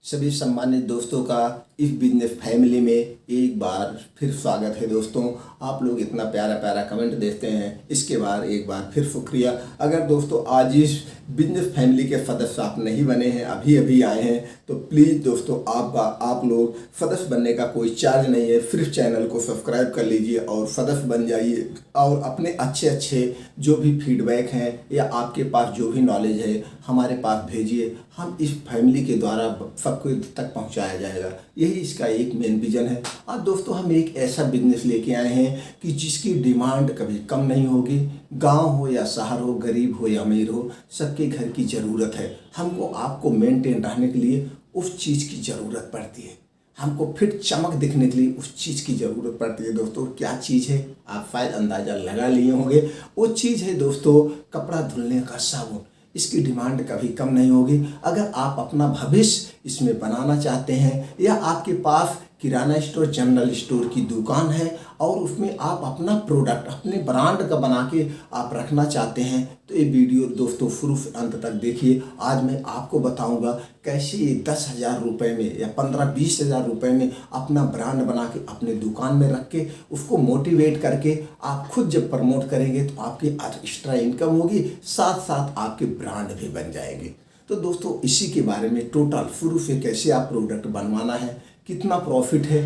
सभी सम्मानित दोस्तों का इस बिजनेस फैमिली में एक बार फिर स्वागत है। दोस्तों, आप लोग इतना प्यारा प्यारा कमेंट देते हैं, इसके बाद एक बार फिर शुक्रिया। अगर दोस्तों आज इस बिजनेस फैमिली के सदस्य आप नहीं बने हैं, अभी अभी आए हैं, तो प्लीज़ दोस्तों आप लोग सदस्य बनने का कोई चार्ज नहीं है। सिर्फ चैनल को सब्सक्राइब कर लीजिए और सदस्य बन जाइए और अपने अच्छे जो भी फीडबैक हैं या आपके पास जो भी नॉलेज है हमारे पास भेजिए। हम इस फैमिली के द्वारा सबको तक पहुंचाया जाएगा, यही इसका एक मेन विजन है। आज दोस्तों हम एक ऐसा बिजनेस लेके आए हैं कि जिसकी डिमांड कभी कम नहीं होगी। गांव हो या शहर हो, गरीब हो या अमीर हो, सबके घर की ज़रूरत है। हमको आपको मेंटेन रहने के लिए उस चीज़ की ज़रूरत पड़ती है, हमको फिट चमक दिखने के लिए उस चीज़ की ज़रूरत पड़ती है। दोस्तों क्या चीज़ है आप शायद अंदाज़ा लगा लिए होंगे। वो चीज़ है दोस्तों कपड़ा धुलने का साबुन। इसकी डिमांड कभी कम नहीं होगी। अगर आप अपना भविष्य इसमें बनाना चाहते हैं या आपके पास किराना स्टोर, जनरल स्टोर की दुकान है और उसमें आप अपना प्रोडक्ट अपने ब्रांड का बना के आप रखना चाहते हैं, तो ये वीडियो दोस्तों शुरू से अंत तक देखिए। आज मैं आपको बताऊंगा कैसे ये 10,000 रुपये में या 15-20 हज़ार रुपये में अपना ब्रांड बना के अपने दुकान में रख के उसको मोटिवेट करके आप खुद जब प्रमोट करेंगे तो आपकी एक्स्ट्रा इनकम होगी, साथ साथ आपके ब्रांड भी बन जाएंगे। तो दोस्तों इसी के बारे में टोटल शुरू से कैसे आप प्रोडक्ट बनवाना है, कितना प्रॉफिट है,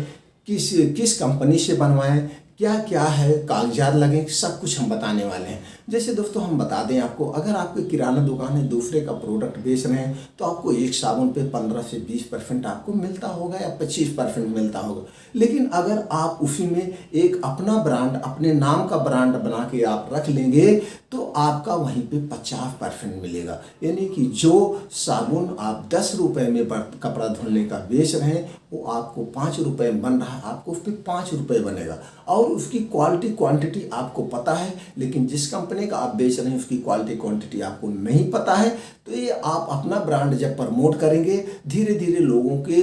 किस कंपनी से बनवाएं, क्या क्या है, कागजात लगें, सब कुछ हम बताने वाले हैं। जैसे दोस्तों हम बता दें आपको, अगर आपकी किराना दुकान है, दूसरे का प्रोडक्ट बेच रहे हैं, तो आपको एक साबुन पे 15 से 20% आपको मिलता होगा या 25% मिलता होगा। लेकिन अगर आप उसी में एक अपना ब्रांड, अपने नाम का ब्रांड बना के आप रख लेंगे तो आपका वहीं पे 50% मिलेगा। यानी कि जो साबुन आप 10 रुपये में कपड़ा धुलने का बेच रहे हैं वो आपको 5 रुपये में बन रहा है, आपको उस पर 5 रुपये बनेगा। और उसकी क्वांटिटी आपको पता है, लेकिन जिस कंपनी का आप बेच रहे हैं उसकी क्वांटिटी आपको नहीं पता है। तो ये आप अपना ब्रांड जब प्रमोट करेंगे धीरे धीरे लोगों के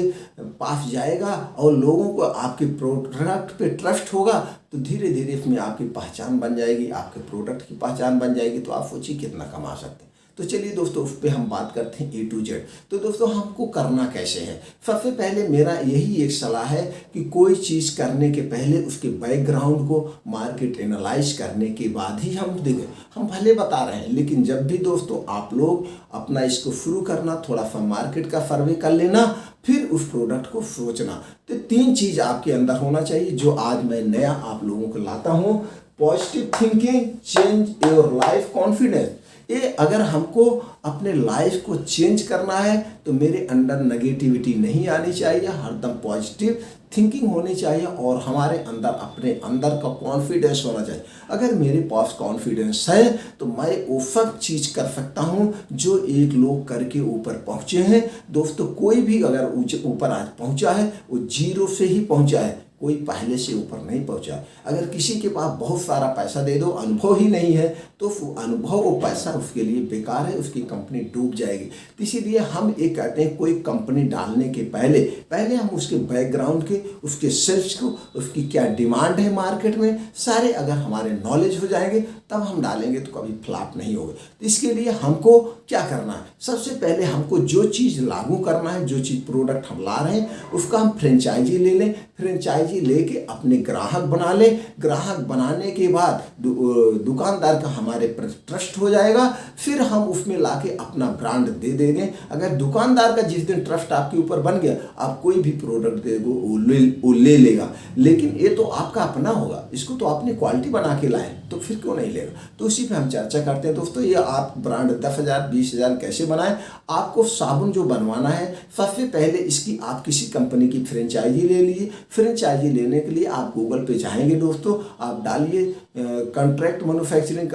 पास जाएगा और लोगों को आपके प्रोडक्ट पे ट्रस्ट होगा, तो धीरे धीरे इसमें आपकी पहचान बन जाएगी, आपके प्रोडक्ट की पहचान बन जाएगी। तो आप सोचिए कितना कमा सकते हैं। तो चलिए दोस्तों उस पर हम बात करते हैं A to Z। तो दोस्तों हमको करना कैसे है, सबसे पहले मेरा यही एक सलाह है कि कोई चीज़ करने के पहले उसके बैकग्राउंड को मार्केट एनालाइज करने के बाद ही हम देखें। हम भले बता रहे हैं, लेकिन जब भी दोस्तों आप लोग अपना इसको शुरू करना, थोड़ा सा मार्केट का सर्वे कर लेना, फिर उस प्रोडक्ट को सोचना। तो 3 चीज़ आपके अंदर होना चाहिए जो आज मैं नया आप लोगों को लाता हूँ। Positive thinking, change your life, confidence. ये अगर हमको अपने लाइफ को चेंज करना है तो मेरे अंदर नेगेटिविटी नहीं आनी चाहिए, हरदम पॉजिटिव थिंकिंग होनी चाहिए और हमारे अंदर अपने अंदर का कॉन्फिडेंस होना चाहिए। अगर मेरे पास कॉन्फिडेंस है तो मैं वो सब चीज़ कर सकता हूँ जो एक लोग करके ऊपर पहुँचे हैं। दोस्तों कोई भी अगर ऊपर आज पहुँचा है वो 0 से ही पहुँचा है, कोई पहले से ऊपर नहीं पहुंचा। अगर किसी के पास बहुत सारा पैसा दे दो, अनुभव ही नहीं है, तो अनुभव और पैसा उसके लिए बेकार है, उसकी कंपनी डूब जाएगी। तो इसीलिए हम ये कहते हैं कोई कंपनी डालने के पहले हम उसके बैकग्राउंड के, उसके सेल्स को, उसकी क्या डिमांड है मार्केट में, सारे अगर हमारे नॉलेज हो जाएंगे तब हम डालेंगे तो कभी फ्लॉप नहीं होगा। तो इसके लिए हमको क्या करना है, सबसे पहले हमको जो चीज़ लागू करना है, जो चीज़ प्रोडक्ट हम ला रहे हैं उसका हम फ्रेंचाइजी ले लें। फ्रेंचाइजी लेके अपने ग्राहक बना ले। ग्राहक बनाने के बाद दुकानदार का हमारे पर ट्रस्ट हो जाएगा, फिर हम उसमें लाके अपना ब्रांड दे देंगे। अगर दुकानदार का जिस दिन ट्रस्ट आपके ऊपर बन गया, आप कोई भी प्रोडक्ट दे दो वो ले लेगा। लेकिन ये तो आपका अपना होगा, इसको तो आपने क्वालिटी बना के लाए, तो फिर क्यों नहीं लेगा। तो उसी पे हम चर्चा करते हैं दोस्तों। ये आप ब्रांड 10,000 20,000 कैसे बनाएं। आपको साबुन जो बनवाना है, सबसे पहले इसकी आप किसी कंपनी की फ्रेंचाइजी ले लीजिए। फ्रेंचाइजी लेने के लिए आप गूगल पे जाएंगे दोस्तों, आप डालिए कॉन्ट्रैक्ट मैन्युफैक्चरिंग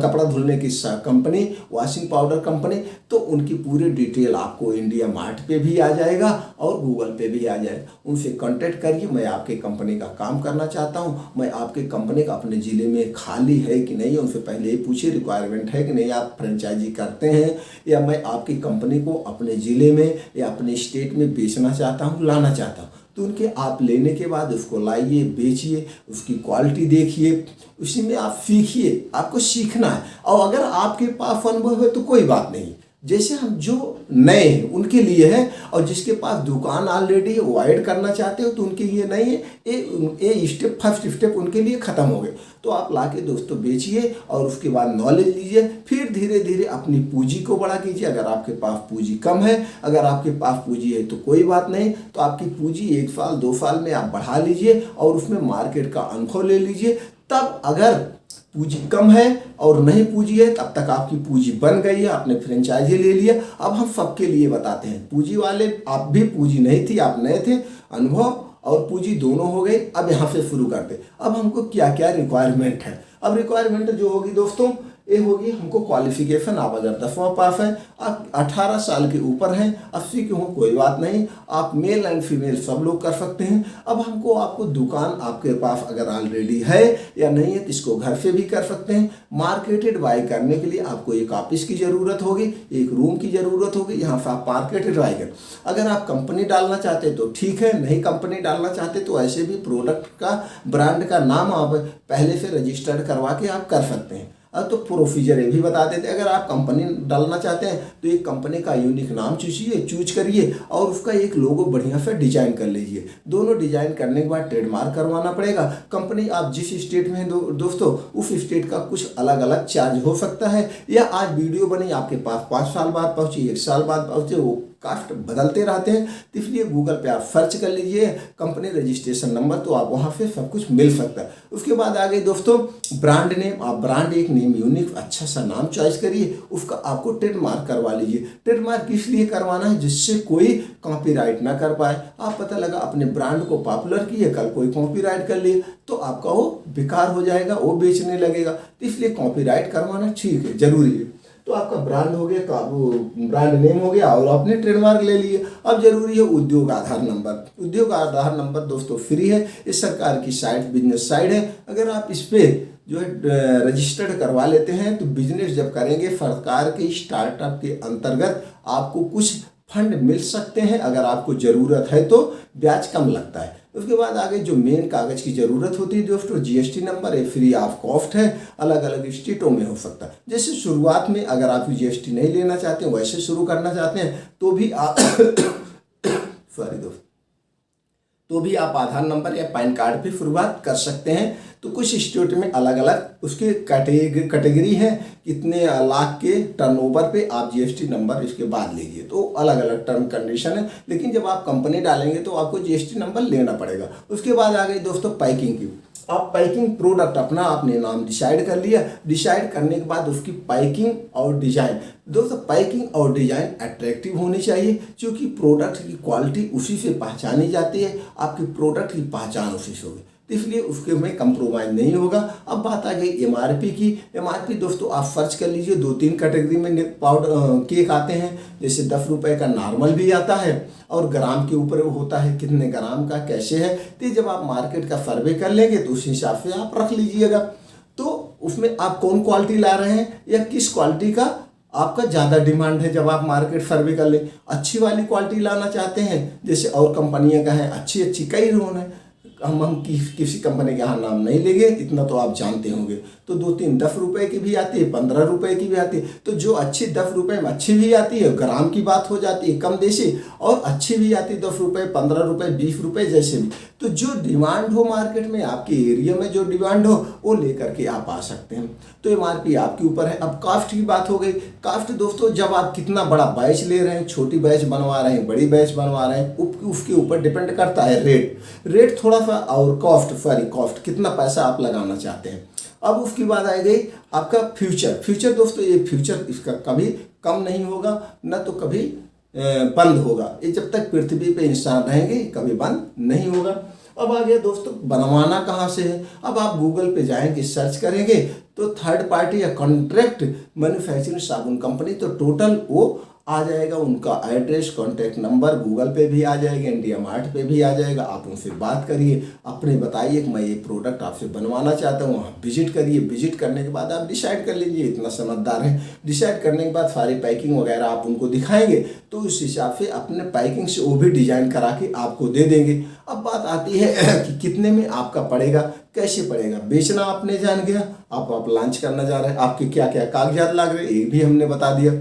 कपड़ा धुलने की कंपनी, वॉशिंग पाउडर कंपनी, तो उनकी पूरी डिटेल आपको इंडिया मार्ट पे भी आ जाएगा और गूगल पे भी आ जाएगा। उनसे कांटेक्ट करिए, मैं आपके कंपनी का काम करना चाहता हूं, मैं आपके कंपनी का अपने ज़िले में खाली है कि नहीं, उनसे पहले ये पूछिए रिक्वायरमेंट है कि नहीं, आप फ्रेंचाइजी करते हैं या मैं आपकी कंपनी को अपने ज़िले में या अपने स्टेट में बेचना चाहता हूँ, लाना चाहता हूँ। तो उनके आप लेने के बाद उसको लाइए, बेचिए, उसकी क्वालिटी देखिए, उसी में आप सीखिए। आपको सीखना है और अगर आपके पास अनुभव है तो कोई बात नहीं, जैसे हम जो नए हैं उनके लिए है, और जिसके पास दुकान ऑलरेडी है वो ऐड करना चाहते हो तो उनके लिए नहीं है। ये स्टेप, फर्स्ट स्टेप उनके लिए ख़त्म हो गए। तो आप लाके दोस्तों बेचिए और उसके बाद नॉलेज लीजिए, फिर धीरे धीरे अपनी पूंजी को बड़ा कीजिए। अगर आपके पास पूंजी कम है, अगर आपके पास पूंजी है तो कोई बात नहीं, तो आपकी पूंजी 1 साल 2 साल में आप बढ़ा लीजिए और उसमें मार्केट का अनुभव ले लीजिए। तब अगर पूंजी कम है और नहीं पूंजी है, तब तक आपकी पूंजी बन गई है, आपने फ्रेंचाइजी ले लिया। अब हम सबके लिए बताते हैं, पूंजी वाले, आप भी पूंजी नहीं थी, आप नए थे, अनुभव और पूंजी दोनों हो गई। अब यहाँ से शुरू करते, अब हमको क्या क्या रिक्वायरमेंट है। अब रिक्वायरमेंट जो होगी दोस्तों, ये होगी हमको क्वालिफिकेशन। आप अगर 10वां पास हैं, आप 18 साल के ऊपर हैं, 80 के हो कोई बात नहीं, आप मेल एंड फीमेल सब लोग कर सकते हैं। अब हमको आपको दुकान आपके पास अगर ऑलरेडी है या नहीं है तो इसको घर से भी कर सकते हैं। मार्केटेड बाय करने के लिए आपको एक ऑफिस की ज़रूरत होगी, एक रूम की ज़रूरत होगी, यहाँ से आप मार्केटेड बाय कर। अगर आप कंपनी डालना चाहते तो ठीक है, नहीं कंपनी डालना चाहते तो ऐसे भी प्रोडक्ट का, ब्रांड का नाम आप पहले से रजिस्टर्ड करवा के आप कर सकते हैं। अब तो प्रोसीजर ये भी बता देते हैं, अगर आप कंपनी डालना चाहते हैं तो एक कंपनी का यूनिक नाम चूज करिए और उसका एक लोगो बढ़िया से डिजाइन कर लीजिए। दोनों डिजाइन करने के बाद ट्रेडमार्क करवाना पड़ेगा। कंपनी आप जिस स्टेट में हैं दोस्तों, उस स्टेट का कुछ अलग अलग चार्ज हो सकता है, या आज वीडियो बनी आपके पास 5 साल बाद पहुंची, 1 साल बाद पहुंचे, वो कास्ट बदलते रहते हैं। तो इसलिए गूगल पे आप सर्च कर लीजिए कंपनी रजिस्ट्रेशन नंबर, तो आप वहाँ से सब कुछ मिल सकता है। उसके बाद आ गए दोस्तों ब्रांड नेम। आप ब्रांड एक नेम यूनिक अच्छा सा नाम चॉइस करिए, उसका आपको ट्रेडमार्क करवा लीजिए। ट्रेडमार्क इसलिए करवाना है जिससे कोई कॉपीराइट ना कर पाए। आप पता लगा अपने ब्रांड को पॉपुलर किए, कल कोई कॉपीराइट कर लिए तो आपका वो बेकार हो जाएगा, वो बेचने लगेगा। तो इसलिए कॉपीराइट करवाना ठीक है, जरूरी है। तो आपका ब्रांड हो गया, वो ब्रांड नेम हो गया और आपने ट्रेडमार्क ले लिए। अब जरूरी है उद्योग आधार नंबर। उद्योग आधार नंबर दोस्तों फ्री है, इस सरकार की साइट, बिजनेस साइट है। अगर आप इस पे जो है रजिस्टर्ड करवा लेते हैं तो बिजनेस जब करेंगे, सरकार के स्टार्टअप के अंतर्गत आपको कुछ फंड मिल सकते हैं। अगर आपको ज़रूरत है तो ब्याज कम लगता है। उसके बाद आगे जो मेन कागज़ की ज़रूरत होती है दोस्तों, जीएसटी नंबर है, फ्री ऑफ कॉस्ट है, अलग अलग स्टेटों में हो सकता है। जैसे शुरुआत में अगर आप जीएसटी नहीं लेना चाहते हैं, वैसे शुरू करना चाहते हैं तो भी आप सॉरी दोस्त, तो भी आप आधार नंबर या पैन कार्ड पे शुरुआत कर सकते हैं। तो कुछ स्टेट में अलग अलग उसके कैटेगरी है, कितने लाख के टर्नओवर पे आप जीएसटी नंबर इसके बाद लीजिए, तो अलग अलग टर्म कंडीशन है। लेकिन जब आप कंपनी डालेंगे तो आपको जीएसटी नंबर लेना पड़ेगा। उसके बाद आ गई दोस्तों पैकिंग की। आप पैकिंग प्रोडक्ट अपना आपने नाम डिसाइड कर लिया, डिसाइड करने के बाद उसकी पैकिंग और डिजाइन, दोस्तों पैकिंग और डिजाइन अट्रैक्टिव होनी चाहिए, क्योंकि प्रोडक्ट की क्वालिटी उसी से पहचानी जाती है। आपकी प्रोडक्ट की पहचान उसी से होगी, तो इसलिए उसके में कंप्रोमाइज़ नहीं होगा। अब बात आ गई एमआरपी की। एमआरपी दोस्तों आप सर्च कर लीजिए, 2-3 कैटेगरी में पाउडर केक आते हैं। जैसे 10 रुपये का नॉर्मल भी आता है और ग्राम के ऊपर वो होता है कितने ग्राम का कैसे है। तो जब आप मार्केट का सर्वे कर लेंगे तो उस हिसाब से आप रख लीजिएगा। तो उसमें आप कौन क्वालिटी ला रहे हैं या किस क्वालिटी का आपका ज़्यादा डिमांड है। जब आप मार्केट सर्वे कर लें, अच्छी वाली क्वालिटी लाना चाहते हैं, जैसे और कंपनियां का है अच्छी कई रोन है, हम किसी कंपनी के यहाँ नाम नहीं लेंगे, इतना तो आप जानते होंगे। तो 2-3 10 रुपये की भी आती है, 15 रुपये की भी आती है। तो जो अच्छी 10 रुपये में अच्छी भी आती है, ग्राम की बात हो जाती है कम देशी, और अच्छी भी आती है 10 रुपये, 15 रुपये, 20 रुपये जैसे भी। तो जो डिमांड हो मार्केट में, आपके एरिया में जो डिमांड हो वो लेकर के आप आ सकते हैं। तो एमआरपी आपके ऊपर है। अब कास्ट की बात हो गई। कास्ट दोस्तों जब आप कितना बड़ा बैच ले रहे हैं, छोटी बैच बनवा रहे हैं, बड़ी बैच बनवा रहे हैं, उसके ऊपर डिपेंड करता है रेट थोड़ा सा, और कॉस्ट कितना पैसा आप लगाना चाहते हैं। अब उसकी बात आ गई आपका फ्यूचर दोस्तों, ये फ्यूचर इसका कभी कम नहीं होगा न तो कभी बंद होगा। ये जब तक पृथ्वी पे इंसान रहेंगे कभी बंद नहीं होगा। अब आ गया दोस्तों बनवाना कहाँ से है। अब आप गूगल पे जाएंगे, सर्च करेंगे तो थर्ड पार्टी या कॉन्ट्रैक्ट मैन्युफैक्चरिंग साबुन कंपनी, तो टोटल वो आ जाएगा, उनका एड्रेस, कॉन्टैक्ट नंबर गूगल पे भी आ जाएगा, इंडिया मार्ट पे भी आ जाएगा। आप उनसे बात करिए, अपने बताइए कि मैं ये प्रोडक्ट आपसे बनवाना चाहता हूँ, वहाँ विजिट करिए। विजिट करने के बाद आप डिसाइड कर लीजिए, इतना समझदार है। डिसाइड करने के बाद सारी पैकिंग वगैरह आप उनको दिखाएंगे तो उस हिसाब से अपने पैकिंग से वो भी डिजाइन करा के आपको दे देंगे। अब बात आती है कि कितने में आपका पड़ेगा, कैसे पड़ेगा। बेचना आपने जान गया, आप लॉन्च करना जा रहे हैं, आपके क्या क्या कागजात लग रहे हैं ये भी हमने बता दिया।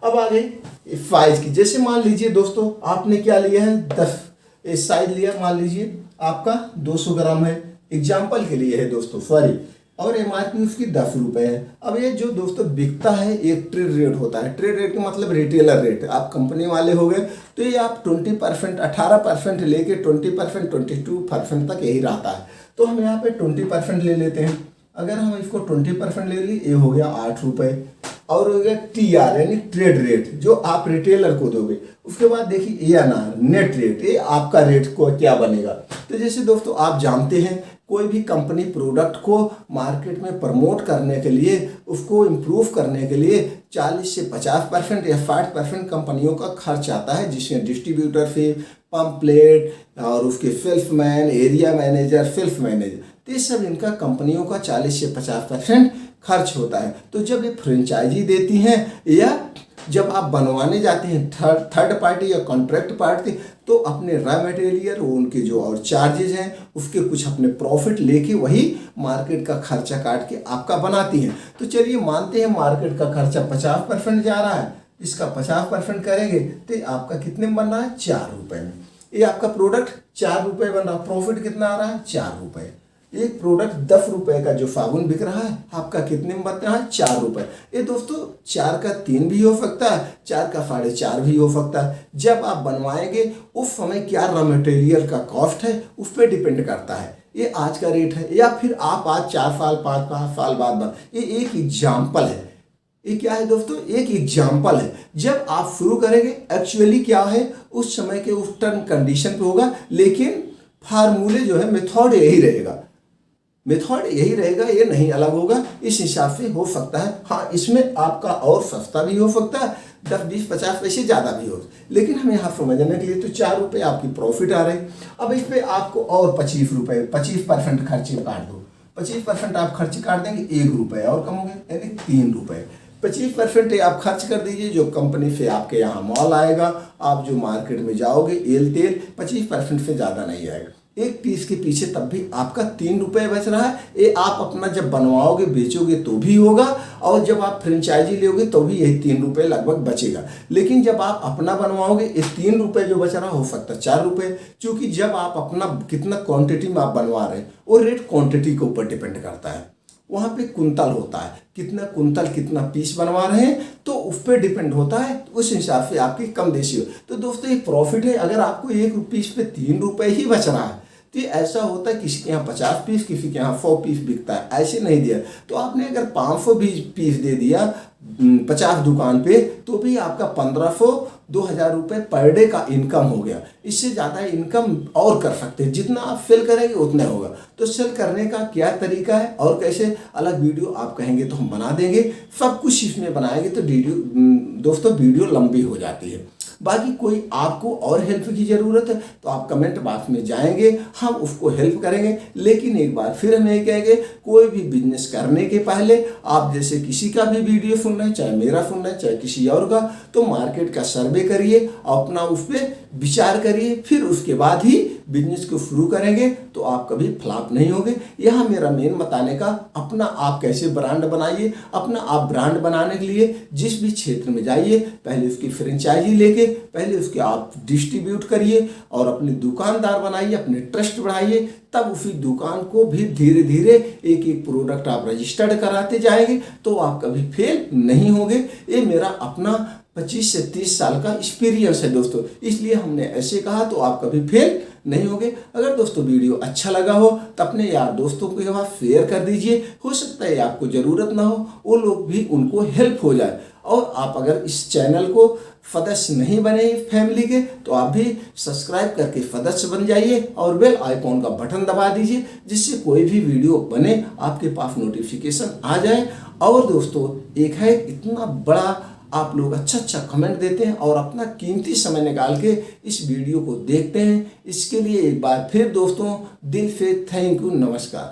अब आ गई साइज की। जैसे मान लीजिए दोस्तों आपने क्या लिया है, 10 साइज लिया, मान लीजिए आपका 200 ग्राम है, एग्जाम्पल के लिए है दोस्तों, सॉरी, और MRP उसकी 10 रुपये है। अब ये जो दोस्तों बिकता है एक ट्रेड रेट होता है, ट्रेड रेट का मतलब रिटेलर रेट। आप कंपनी वाले हो गए तो ये आप 20%, 18% लेके 20%, 22% तक यही रहता है। तो हम यहाँ पे 20% ले लेते हैं। अगर हम इसको 20% ले ली, ये हो गया 8 रुपये, और हो गया TR यानी ट्रेड रेट जो आप रिटेलर को दोगे। उसके बाद देखिए ANR नेट रेट, ये आपका रेट को क्या बनेगा। तो जैसे दोस्तों आप जानते हैं कोई भी कंपनी प्रोडक्ट को मार्केट में प्रमोट करने के लिए, उसको इम्प्रूव करने के लिए 40 से 50% या 60% कंपनियों का खर्च आता है, जिसमें डिस्ट्रीब्यूटर फी, पंपलेट और उसके salesman, area manager, sales manager, तो ये सब इनका कंपनियों का 40 से 50% खर्च होता है। तो जब ये फ्रेंचाइजी देती हैं या जब आप बनवाने जाते हैं थर्ड पार्टी या कॉन्ट्रैक्ट पार्टी, तो अपने रॉ मटेरियल उनके जो और चार्जेस हैं उसके कुछ अपने प्रॉफिट लेके वही मार्केट का खर्चा काट के आपका बनाती हैं। तो चलिए मानते हैं मार्केट का खर्चा 50% जा रहा है, इसका 50% करेंगे तो आपका कितने में बन रहा है, 4 रुपये में। ये आपका प्रोडक्ट 4 रुपये बन रहा है, प्रॉफिट कितना आ रहा है, 4 रुपये। एक प्रोडक्ट 10 रुपये का जो साबुन बिक रहा है आपका कितने में बनता है, 4 रुपये। ये दोस्तों 4 का 3 भी हो सकता है, 4 का 4.5 भी हो सकता है। जब आप बनवाएंगे उस समय क्या रॉ मटेरियल का कॉस्ट है उस पर डिपेंड करता है। ये आज का रेट है या फिर आप आज 4 साल 5 साल बाद ये एक एग्जाम्पल है। ये क्या है दोस्तों, एक एग्जाम्पल है। जब आप शुरू करेंगे एक्चुअली क्या है उस समय के उस टर्म कंडीशन पे होगा, लेकिन फार्मूले जो है मेथड यही रहेगा, मेथड यही रहेगा, ये नहीं अलग होगा। इस हिसाब से हो सकता है, हाँ इसमें आपका और सस्ता भी हो सकता है, 10, 20, 50 पैसे ज़्यादा भी हो, लेकिन हमें यहाँ समझने के लिए तो 4 रुपये आपकी प्रॉफिट आ रहे। अब इस पर आपको और 25 रुपये, 25% खर्चे काट दो, 25% आप खर्च काट देंगे, 1 रुपये और कम हो गए यानी 3 रुपये। 25% आप खर्च कर दीजिए, जो कंपनी से आपके यहाँ माल आएगा, आप जो मार्केट में जाओगे एल तेल 25% से ज़्यादा नहीं आएगा। एक पीस के पीछे तब भी आपका 3 रुपये बच रहा है। ये आप अपना जब बनवाओगे बेचोगे तो भी होगा, और जब आप फ्रेंचाइजी लोगे तो भी यही 3 रुपये लगभग बचेगा। लेकिन जब आप अपना बनवाओगे ये 3 रुपये जो बच रहा हो सकता है 4 रुपये, क्योंकि जब आप अपना कितना क्वांटिटी में आप बनवा रहे हैं वो रेट क्वांटिटी के ऊपर डिपेंड करता है। वहाँ पे कुंतल होता है, कितना कुंतल कितना पीस बनवा रहे हैं तो उस पर डिपेंड होता है, उस हिसाब से आपकी कम देशी हो। तो दोस्तों ये प्रॉफिट है। अगर आपको 1 पीस पे 3 रुपये ही बच रहा है तो ऐसा होता है किसी के यहाँ 50 पीस, किसी के यहाँ 100 पीस बिकता है, ऐसे नहीं दिया। तो आपने अगर 500 पीस दे दिया 50 दुकान पे तो भी आपका 1500 2000 रुपये पर डे का इनकम हो गया। इससे ज़्यादा इनकम और कर सकते हैं, जितना आप सेल करेंगे उतना होगा। तो सेल करने का क्या तरीका है और कैसे, अलग वीडियो आप कहेंगे तो हम बना देंगे, सब कुछ इसमें बनाएंगे तो दोस्तों वीडियो लंबी हो जाती है। बाकी कोई आपको और हेल्प की ज़रूरत है तो आप कमेंट बॉक्स में जाएंगे, हम उसको हेल्प करेंगे। लेकिन एक बार फिर हम ये कहेंगे, कोई भी बिजनेस करने के पहले आप जैसे किसी का भी वीडियो सुन रहे हैं, चाहे मेरा सुन रहे हैं चाहे किसी और का, तो मार्केट का सर्वे करिए, अपना उस पर विचार करिए, फिर उसके बाद ही बिजनेस को शुरू करेंगे तो आप कभी फ्लॉप नहीं होंगे। यह मेरा मेन बताने का, अपना आप कैसे ब्रांड बनाइए। अपना आप ब्रांड बनाने के लिए जिस भी क्षेत्र में जाइए पहले उसकी फ्रेंचाइजी लेके पहले उसके आप डिस्ट्रीब्यूट करिए और अपने दुकानदार बनाइए, अपने ट्रस्ट बढ़ाइए, तब उसी दुकान को भी धीरे धीरे एक एक प्रोडक्ट आप रजिस्टर्ड कराते जाएंगे तो आप कभी फेल नहीं होंगे। ये मेरा अपना 25 से 30 साल का एक्सपीरियंस है दोस्तों, इसलिए हमने ऐसे कहा तो आप कभी फेल नहीं होंगे। अगर दोस्तों वीडियो अच्छा लगा हो तो अपने यार दोस्तों के साथ शेयर कर दीजिए, हो सकता है आपको ज़रूरत ना हो वो लोग भी उनको हेल्प हो जाए। और आप अगर इस चैनल को सदस्य नहीं बने फैमिली के तो आप भी सब्सक्राइब करके सदस्य बन जाइए और बेल आइकॉन का बटन दबा दीजिए, जिससे कोई भी वीडियो बने आपके पास नोटिफिकेशन आ जाए। और दोस्तों एक है, इतना बड़ा आप लोग अच्छा कमेंट देते हैं और अपना कीमती समय निकाल के इस वीडियो को देखते हैं, इसके लिए एक बार फिर दोस्तों दिल से थैंक यू, नमस्कार।